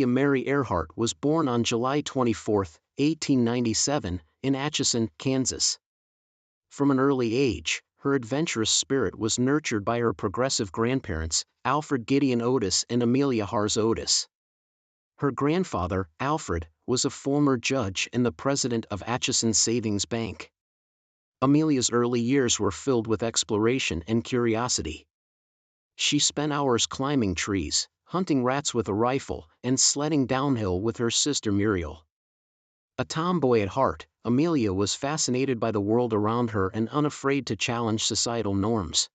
Amelia Mary Earhart was born on July 24, 1897, in Atchison, Kansas. From an early age, her adventurous spirit was nurtured by her progressive grandparents, Alfred Gideon Otis and Amelia Hars Otis. Her grandfather, Alfred, was a former judge and the president of Atchison Savings Bank. Amelia's early years were filled with exploration and curiosity. She spent hours climbing trees, hunting rats with a rifle, and sledding downhill with her sister Muriel. A tomboy at heart, Amelia was fascinated by the world around her and unafraid to challenge societal norms.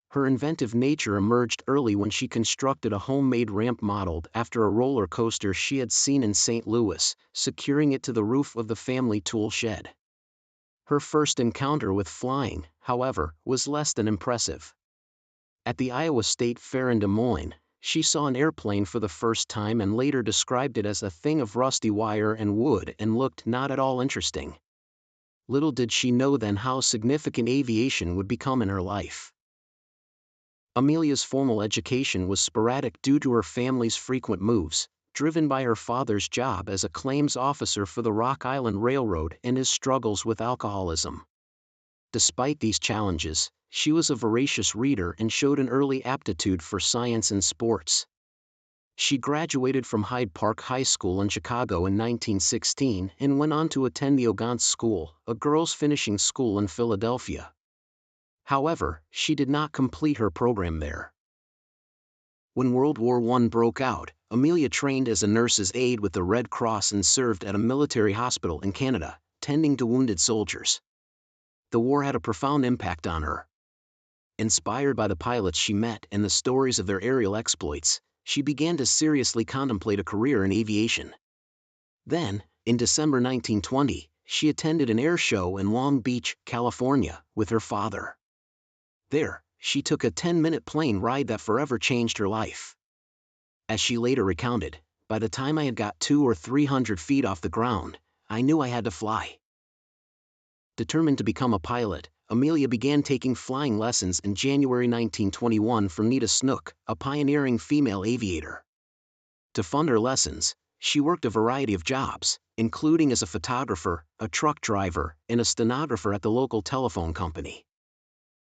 Her inventive nature emerged early when she constructed a homemade ramp modeled after a roller coaster she had seen in St. Louis, securing it to the roof of the family tool shed. Her first encounter with flying, however, was less than impressive. At the Iowa State Fair in Des Moines, she saw an airplane for the first time and later described it as a thing of rusty wire and wood and looked not at all interesting. Little did she know then how significant aviation would become in her life. Amelia's formal education was sporadic due to her family's frequent moves, driven by her father's job as a claims officer for the Rock Island Railroad and his struggles with alcoholism. Despite these challenges, she was a voracious reader and showed an early aptitude for science and sports. She graduated from Hyde Park High School in Chicago in 1916 and went on to attend the Ogontz School, a girls' finishing school in Philadelphia. However, she did not complete her program there. When World War I broke out, Amelia trained as a nurse's aide with the Red Cross and served at a military hospital in Canada, tending to wounded soldiers. The war had a profound impact on her. Inspired by the pilots she met and the stories of their aerial exploits, she began to seriously contemplate a career in aviation. Then, in December 1920, she attended an air show in Long Beach, California, with her father. There, she took a 10-minute plane ride that forever changed her life. As she later recounted, by the time I had got 200 or 300 feet off the ground, I knew I had to fly. Determined to become a pilot, Amelia began taking flying lessons in January 1921 from Nita Snook, a pioneering female aviator. To fund her lessons, she worked a variety of jobs, including as a photographer, a truck driver, and a stenographer at the local telephone company.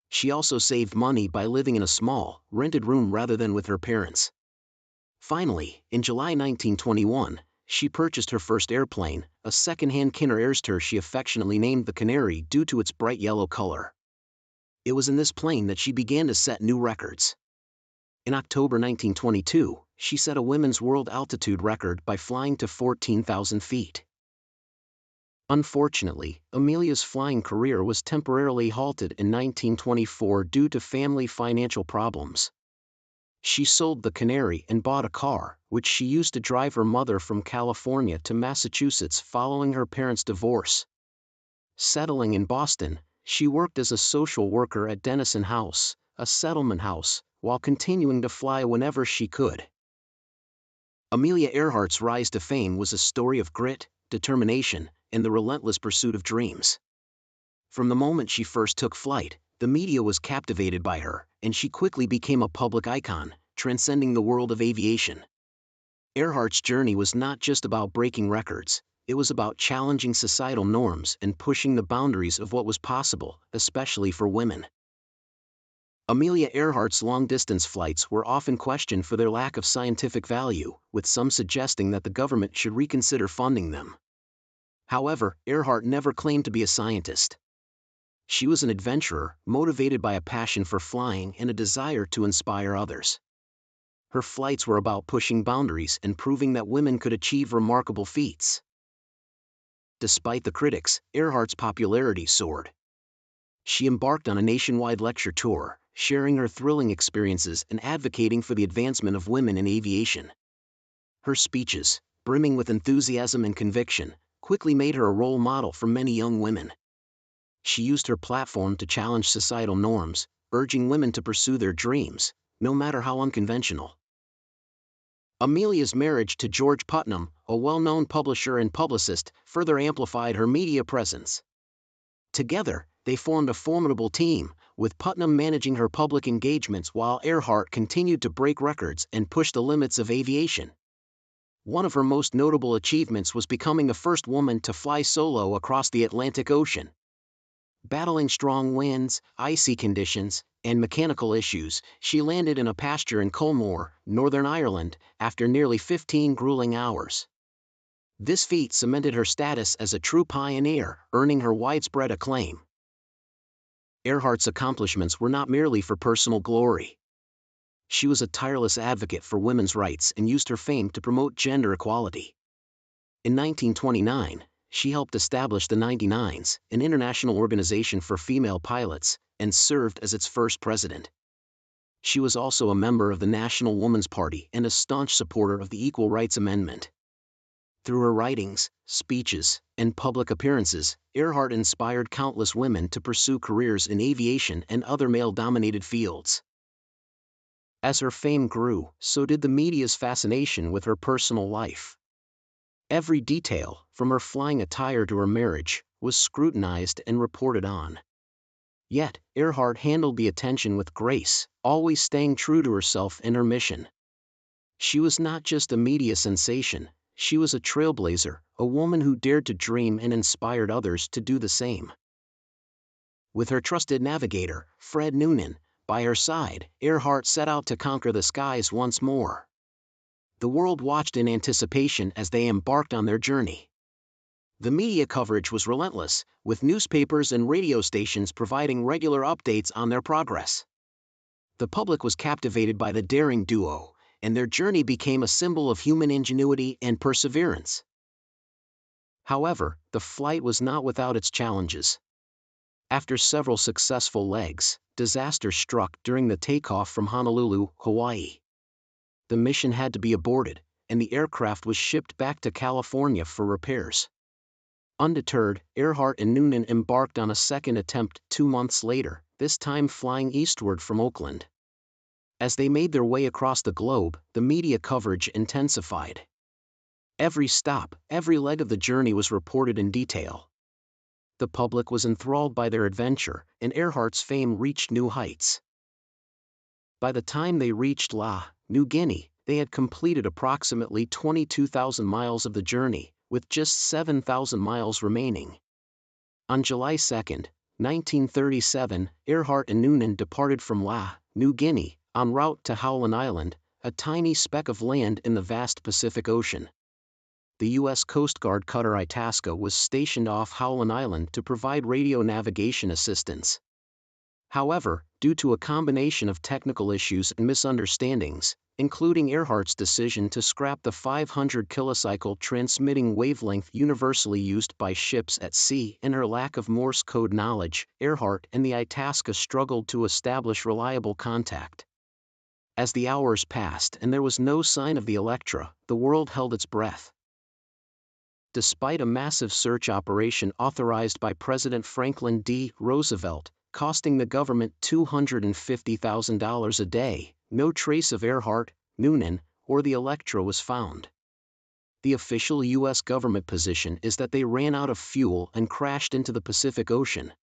She also saved money by living in a small, rented room rather than with her parents. Finally, in July 1921, she purchased her first airplane, a second-hand Kinner Airster she affectionately named the Canary due to its bright yellow color. It was in this plane that she began to set new records. In October 1922, she set a women's world altitude record by flying to 14,000 feet. Unfortunately, Amelia's flying career was temporarily halted in 1924 due to family financial problems. She sold the Canary and bought a car, which she used to drive her mother from California to Massachusetts following her parents' divorce. Settling in Boston, she worked as a social worker at Dennison House, a settlement house, while continuing to fly whenever she could. Amelia Earhart's rise to fame was a story of grit, determination, and the relentless pursuit of dreams. From the moment she first took flight, the media was captivated by her, and she quickly became a public icon, transcending the world of aviation. Earhart's journey was not just about breaking records, it was about challenging societal norms and pushing the boundaries of what was possible, especially for women. Amelia Earhart's long-distance flights were often questioned for their lack of scientific value, with some suggesting that the government should reconsider funding them. However, Earhart never claimed to be a scientist. She was an adventurer, motivated by a passion for flying and a desire to inspire others. Her flights were about pushing boundaries and proving that women could achieve remarkable feats. Despite the critics, Earhart's popularity soared. She embarked on a nationwide lecture tour, sharing her thrilling experiences and advocating for the advancement of women in aviation. Her speeches, brimming with enthusiasm and conviction, quickly made her a role model for many young women. She used her platform to challenge societal norms, urging women to pursue their dreams, no matter how unconventional. Amelia's marriage to George Putnam, a well-known publisher and publicist, further amplified her media presence. Together, they formed a formidable team, with Putnam managing her public engagements while Earhart continued to break records and push the limits of aviation. One of her most notable achievements was becoming the first woman to fly solo across the Atlantic Ocean. Battling strong winds, icy conditions, and mechanical issues, she landed in a pasture in Culmore, Northern Ireland, after nearly 15 grueling hours. This feat cemented her status as a true pioneer, earning her widespread acclaim. Earhart's accomplishments were not merely for personal glory. She was a tireless advocate for women's rights and used her fame to promote gender equality. In 1929, she helped establish the 99s, an international organization for female pilots, and served as its first president. She was also a member of the National Woman's Party and a staunch supporter of the Equal Rights Amendment. Through her writings, speeches, and public appearances, Earhart inspired countless women to pursue careers in aviation and other male-dominated fields. As her fame grew, so did the media's fascination with her personal life. Every detail, from her flying attire to her marriage, was scrutinized and reported on. Yet, Earhart handled the attention with grace, always staying true to herself and her mission. She was not just a media sensation, she was a trailblazer, a woman who dared to dream and inspired others to do the same. With her trusted navigator, Fred Noonan, by her side, Earhart set out to conquer the skies once more. The world watched in anticipation as they embarked on their journey. The media coverage was relentless, with newspapers and radio stations providing regular updates on their progress. The public was captivated by the daring duo, and their journey became a symbol of human ingenuity and perseverance. However, the flight was not without its challenges. After several successful legs, disaster struck during the takeoff from Honolulu, Hawaii. The mission had to be aborted, and the aircraft was shipped back to California for repairs. Undeterred, Earhart and Noonan embarked on a second attempt 2 months later, this time flying eastward from Oakland. As they made their way across the globe, the media coverage intensified. Every stop, every leg of the journey was reported in detail. The public was enthralled by their adventure, and Earhart's fame reached new heights. By the time they reached New Guinea, they had completed approximately 22,000 miles of the journey, with just 7,000 miles remaining. On July 2, 1937, Earhart and Noonan departed from New Guinea, en route to Howland Island, a tiny speck of land in the vast Pacific Ocean. The U.S. Coast Guard cutter Itasca was stationed off Howland Island to provide radio navigation assistance. However, due to a combination of technical issues and misunderstandings, including Earhart's decision to scrap the 500 kilocycle transmitting wavelength universally used by ships at sea and her lack of Morse code knowledge, Earhart and the Itasca struggled to establish reliable contact. As the hours passed and there was no sign of the Electra, the world held its breath. Despite a massive search operation authorized by President Franklin D. Roosevelt, costing the government $250,000 a day, no trace of Earhart, Noonan, or the Electra was found. The official U.S. government position is that they ran out of fuel and crashed into the Pacific Ocean.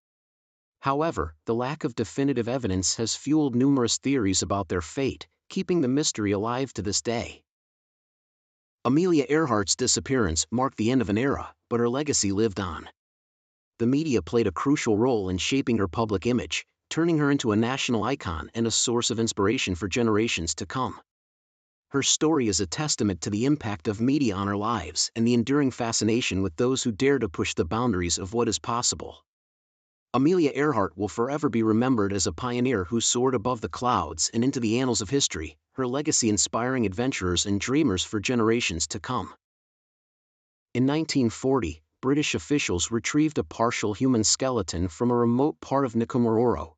However, the lack of definitive evidence has fueled numerous theories about their fate, keeping the mystery alive to this day. Amelia Earhart's disappearance marked the end of an era, but her legacy lived on. The media played a crucial role in shaping her public image, turning her into a national icon and a source of inspiration for generations to come. Her story is a testament to the impact of media on our lives and the enduring fascination with those who dare to push the boundaries of what is possible. Amelia Earhart will forever be remembered as a pioneer who soared above the clouds and into the annals of history, her legacy inspiring adventurers and dreamers for generations to come. In 1940, British officials retrieved a partial human skeleton from a remote part of Nkomororo.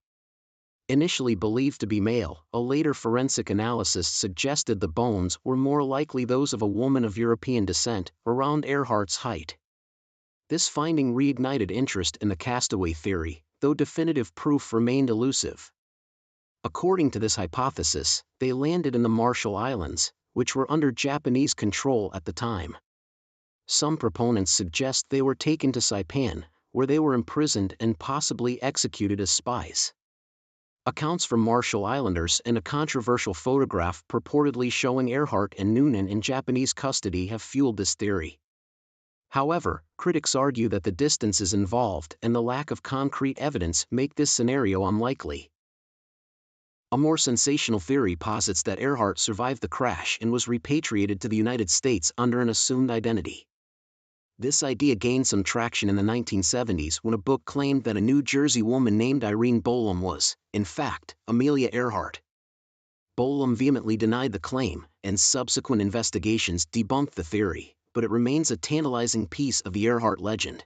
Initially believed to be male, a later forensic analysis suggested the bones were more likely those of a woman of European descent, around Earhart's height. This finding reignited interest in the castaway theory, though definitive proof remained elusive. According to this hypothesis, they landed in the Marshall Islands, which were under Japanese control at the time. Some proponents suggest they were taken to Saipan, where they were imprisoned and possibly executed as spies. Accounts from Marshall Islanders and a controversial photograph purportedly showing Earhart and Noonan in Japanese custody have fueled this theory. However, critics argue that the distances involved and the lack of concrete evidence make this scenario unlikely. A more sensational theory posits that Earhart survived the crash and was repatriated to the United States under an assumed identity. This idea gained some traction in the 1970s when a book claimed that a New Jersey woman named Irene Bolam was, in fact, Amelia Earhart. Bolam vehemently denied the claim, and subsequent investigations debunked the theory, but it remains a tantalizing piece of the Earhart legend.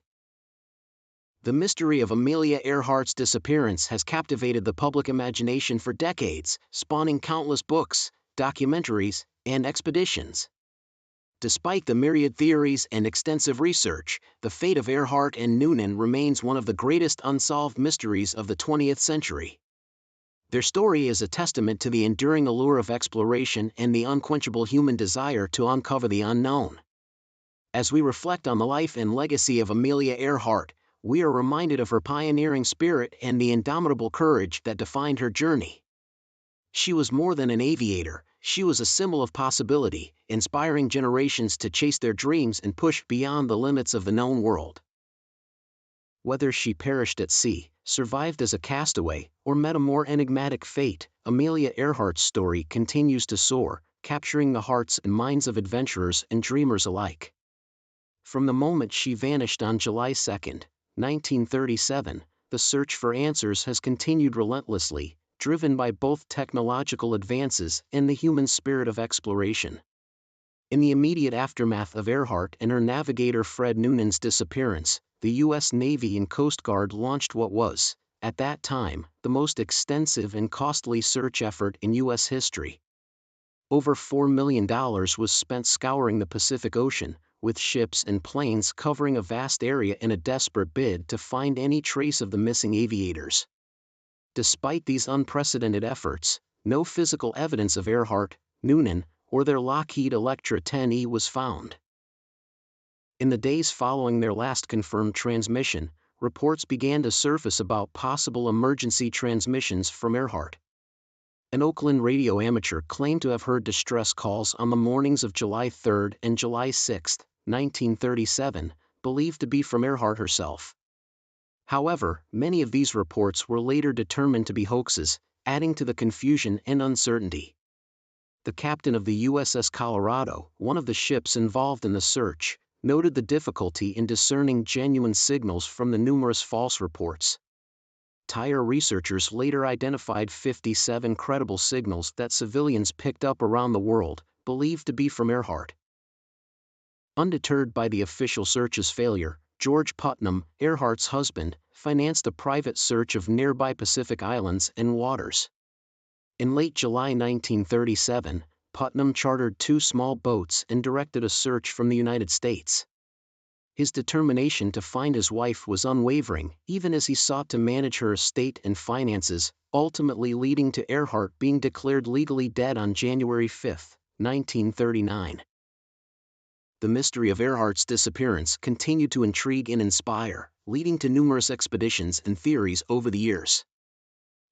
The mystery of Amelia Earhart's disappearance has captivated the public imagination for decades, spawning countless books, documentaries, and expeditions. Despite the myriad theories and extensive research, the fate of Earhart and Noonan remains one of the greatest unsolved mysteries of the 20th century. Their story is a testament to the enduring allure of exploration and the unquenchable human desire to uncover the unknown. As we reflect on the life and legacy of Amelia Earhart, we are reminded of her pioneering spirit and the indomitable courage that defined her journey. She was more than an aviator, she was a symbol of possibility, inspiring generations to chase their dreams and push beyond the limits of the known world. Whether she perished at sea, survived as a castaway, or met a more enigmatic fate, Amelia Earhart's story continues to soar, capturing the hearts and minds of adventurers and dreamers alike. From the moment she vanished on July 2, 1937, the search for answers has continued relentlessly, driven by both technological advances and the human spirit of exploration. In the immediate aftermath of Earhart and her navigator Fred Noonan's disappearance, the U.S. Navy and Coast Guard launched what was, at that time, the most extensive and costly search effort in U.S. history. Over $4 million was spent scouring the Pacific Ocean, with ships and planes covering a vast area in a desperate bid to find any trace of the missing aviators. Despite these unprecedented efforts, no physical evidence of Earhart, Noonan, or their Lockheed Electra 10E was found. In the days following their last confirmed transmission, reports began to surface about possible emergency transmissions from Earhart. An Oakland radio amateur claimed to have heard distress calls on the mornings of July 3 and July 6, 1937, believed to be from Earhart herself. However, many of these reports were later determined to be hoaxes, adding to the confusion and uncertainty. The captain of the USS Colorado, one of the ships involved in the search, noted the difficulty in discerning genuine signals from the numerous false reports. Tire researchers later identified 57 credible signals that civilians picked up around the world, believed to be from Earhart. Undeterred by the official search's failure, George Putnam, Earhart's husband, financed a private search of nearby Pacific islands and waters. In late July 1937, Putnam chartered 2 small boats and directed a search from the United States. His determination to find his wife was unwavering, even as he sought to manage her estate and finances, ultimately leading to Earhart being declared legally dead on January 5, 1939. The mystery of Earhart's disappearance continued to intrigue and inspire, leading to numerous expeditions and theories over the years.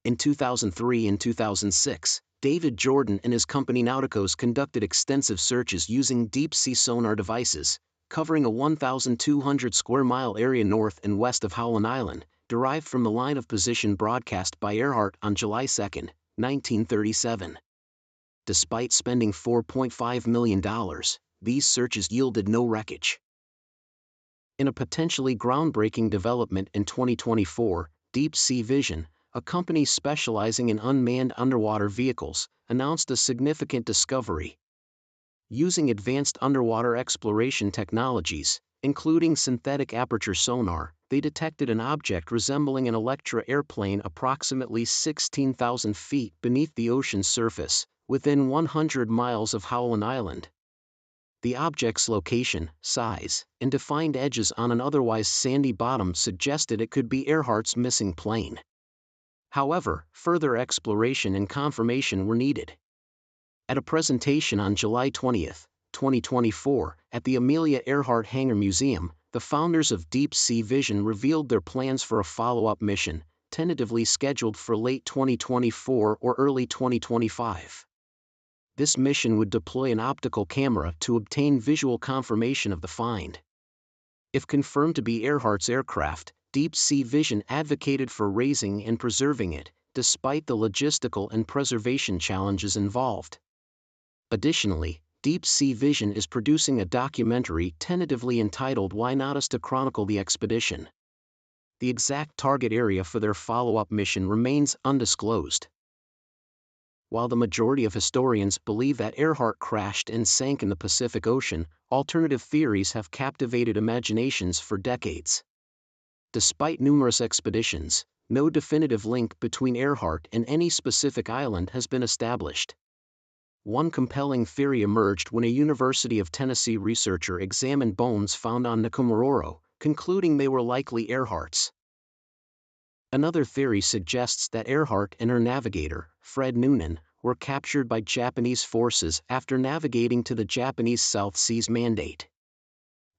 In 2003 and 2006, David Jordan and his company Nauticos conducted extensive searches using deep-sea sonar devices, covering a 1,200 square mile area north and west of Howland Island, derived from the line of position broadcast by Earhart on July 2, 1937. Despite spending $4.5 million, these searches yielded no wreckage. In a potentially groundbreaking development in 2024, Deep Sea Vision, a company specializing in unmanned underwater vehicles, announced a significant discovery. Using advanced underwater exploration technologies, including synthetic aperture sonar, they detected an object resembling an Electra airplane approximately 16,000 feet beneath the ocean's surface, within 100 miles of Howland Island. The object's location, size, and defined edges on an otherwise sandy bottom suggested it could be Earhart's missing plane. However, further exploration and confirmation were needed. At a presentation on July 20, 2024, at the Amelia Earhart Hangar Museum, the founders of Deep Sea Vision revealed their plans for a follow-up mission, tentatively scheduled for late 2024 or early 2025. This mission would deploy an optical camera to obtain visual confirmation of the find. If confirmed to be Earhart's aircraft, Deep Sea Vision advocated for raising and preserving it, despite the logistical and preservation challenges involved. Additionally, Deep Sea Vision is producing a documentary tentatively entitled Why Not Us to chronicle the expedition. The exact target area for their follow-up mission remains undisclosed. While the majority of historians believe that Earhart crashed and sank in the Pacific Ocean, alternative theories have captivated imaginations for decades. Despite numerous expeditions, no definitive link between Earhart and any specific island has been established. One compelling theory emerged when a University of Tennessee researcher examined bones found on Nkomororo, concluding they were likely Earhart's. Another theory suggests that Earhart and her navigator, Fred Noonan, were captured by Japanese forces after navigating to the Japanese South Seas Mandate.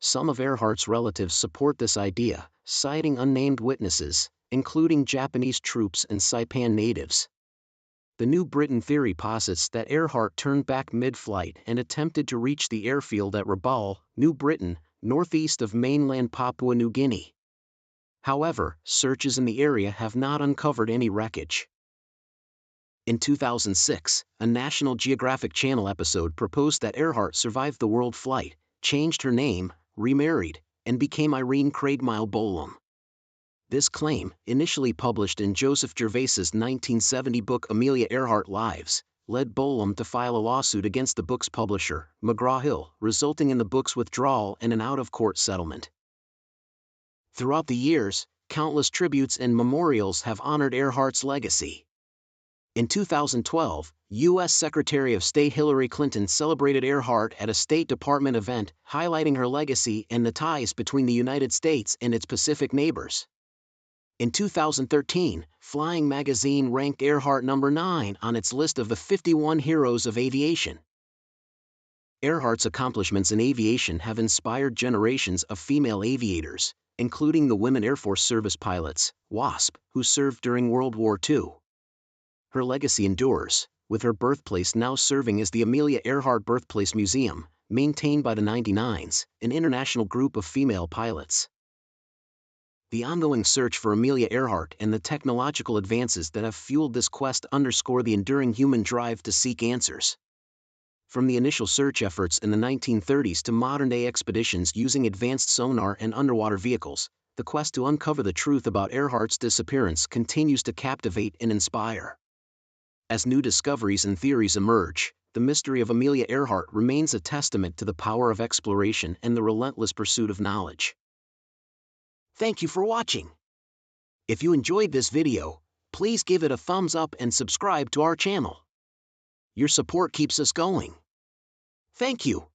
Some of Earhart's relatives support this idea, citing unnamed witnesses, including Japanese troops and Saipan natives. The New Britain theory posits that Earhart turned back mid-flight and attempted to reach the airfield at Rabaul, New Britain, northeast of mainland Papua New Guinea. However, searches in the area have not uncovered any wreckage. In 2006, a National Geographic Channel episode proposed that Earhart survived the world flight, changed her name, remarried, and became Irene Craigmile Bolam. This claim, initially published in Joseph Gervais's 1970 book Amelia Earhart Lives, led Bolam to file a lawsuit against the book's publisher, McGraw-Hill, resulting in the book's withdrawal and an out-of-court settlement. Throughout the years, countless tributes and memorials have honored Earhart's legacy. In 2012, U.S. Secretary of State Hillary Clinton celebrated Earhart at a State Department event, highlighting her legacy and the ties between the United States and its Pacific neighbors. In 2013, Flying Magazine ranked Earhart number 9 on its list of the 51 heroes of aviation. Earhart's accomplishments in aviation have inspired generations of female aviators, including the Women Air Force Service pilots, WASP, who served during World War II. Her legacy endures, with her birthplace now serving as the Amelia Earhart Birthplace Museum, maintained by the 99s, an international group of female pilots. The ongoing search for Amelia Earhart and the technological advances that have fueled this quest underscore the enduring human drive to seek answers. From the initial search efforts in the 1930s to modern-day expeditions using advanced sonar and underwater vehicles, the quest to uncover the truth about Earhart's disappearance continues to captivate and inspire. As new discoveries and theories emerge, the mystery of Amelia Earhart remains a testament to the power of exploration and the relentless pursuit of knowledge. Thank you for watching. If you enjoyed this video, please give it a thumbs up and subscribe to our channel. Your support keeps us going. Thank you.